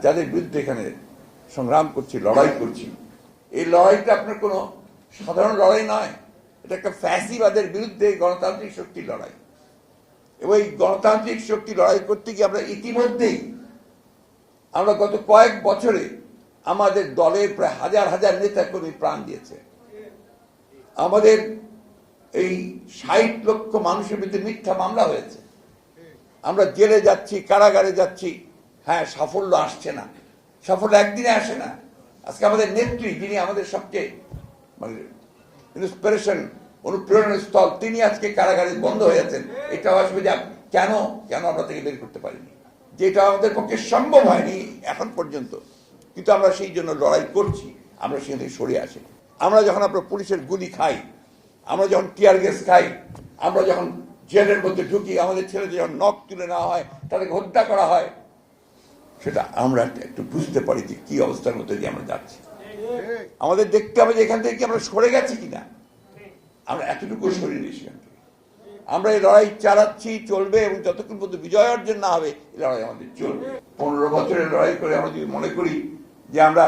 যাদের বিরুদ্ধে এখানে সংগ্রাম করছি, লড়াই করছি, এই লড়াইটা আপনার কোনো সাধারণ লড়াই নয়। এটা একটা ফ্যাসিবাদের বিরুদ্ধে গণতান্ত্রিক শক্তির লড়াই। এবং এই গণতান্ত্রিক শক্তি লড়াই করতে গিয়ে আমরা ইতিমধ্যেই আমরা গত কয়েক বছরে আমাদের দলের প্রায় হাজার হাজার নেতা কর্মী প্রাণ দিয়েছে। আমাদের এই ৬০ লক্ষ মানুষের বিরুদ্ধে মিথ্যা মামলা হয়েছে। আমরা জেলে যাচ্ছি, কারাগারে যাচ্ছি। হ্যাঁ, সাফল্য আসছে না, সাফল্য একদিনে আসে না। আজকে আমাদের নেত্রী, যিনি আমাদের সবচেয়ে মানে ইন্সপিরেশন, অনুপ্রেরণার স্থল, তিনি আজকে কারাগারে বন্ধ হয়ে আছেন। এটাও আসবে যে কেন কেন আমরা তাকে বের করতে পারিনি, যেটা আমাদের পক্ষে সম্ভব হয়নি এখন পর্যন্ত। কিন্তু আমরা সেই জন্য লড়াই করছি, আমরা সেখান থেকে সরে আসি। আমরা যখন আপনার পুলিশের গুলি খাই, আমরা যখন টিয়ার গ্যাস খাই, আমরা যখন জেলের মধ্যে ঢুকি, আমাদের ছেলেদের যখন নখ তুলে নেওয়া হয়, তাদেরকে হত্যা করা হয়, সেটা আমরা একটু বুঝতে পারি যে কি অবস্থার মধ্যে দিয়ে আমরা যাচ্ছি। আমাদের দেখতে হবে যে এখান থেকে কি আমরা সরে গেছি কিনা। আমরা এতটুকু সরিনি সেখান থেকে। আমরা এই লড়াই চালাচ্ছি, চলবে, এবং যতক্ষণ পর্যন্ত বিজয় অর্জন না হবে এই লড়াই আমাদের চলবে। 15 বছরের লড়াই করে আমরা যদি মনে করি যে আমরা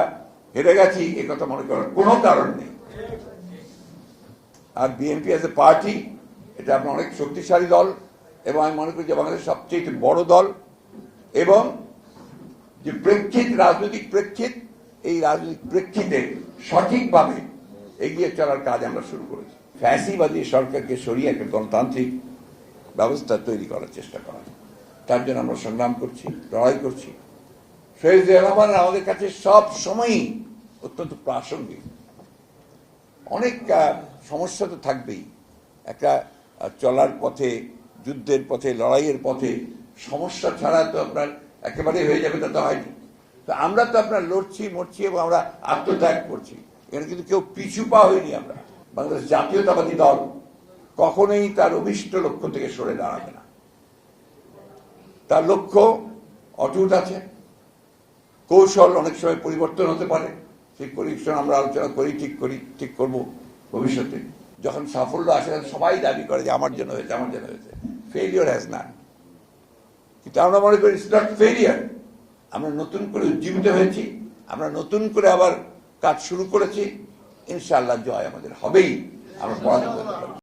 হেরে গেছি, এ কথা মনে করার কোনো কারণ নেই। আর বিএনপি অ্যাজ এ পার্টি, এটা আপনার অনেক শক্তিশালী দল, এবং আমি মনে করি যে বাংলাদেশের সবচেয়ে বড় দল, এবং যে প্রেক্ষিত, রাজনৈতিক প্রেক্ষিত, এই রাজনৈতিক প্রেক্ষিতে সঠিকভাবে এগিয়ে চলার কাজ আমরা শুরু করেছি। ফ্যাসিবাদী সরকারকে সরিয়ে একটা গণতান্ত্রিক ব্যবস্থা তৈরি করার চেষ্টা করা, তার জন্য আমরা সংগ্রাম করছি, লড়াই করছি। শহীদ জিয়া রহমান আমাদের কাছে সব সময়ই অত্যন্ত প্রাসঙ্গিক। অনেক সমস্যা তো থাকবেই, একটা চলার পথে, যুদ্ধের পথে, লড়াইয়ের পথে সমস্যা ছাড়া তো আপনার একেবারে হয়ে যাবে তা তো হয়নি। তো আমরা তো আপনার লড়ছি, মরছি, এবং আমরা আত্মত্যাগ করছি। এখানে কিন্তু কেউ পিছু পা হয়নি। আমরা বাংলাদেশ জাতীয়তাবাদী দল কখনোই তার অভিষ্ট লক্ষ্য থেকে সরে দাঁড়াবে না। তার লক্ষ্য অটুট আছে। কৌশল অনেক সময় পরিবর্তন হতে পারে, সেই পরিবর্তন আমরা আলোচনা করি, ঠিক করব ভবিষ্যতে। যখন সাফল্য আসে, সবাই দাবি করে যে আমার জন্য হয়েছে, আমার জন্য হয়েছে। ফেলিওর হ্যাজ না, কিন্তু আমরা মনে করি ইটস নট ফেলিয়ার। আমরা নতুন করে উজ্জীবিত হয়েছি, আমরা নতুন করে আবার কাজ শুরু করেছি। ইনশাআল্লাহ জয় আমাদের হবেই, আমরা পরাজিত হতে পারি।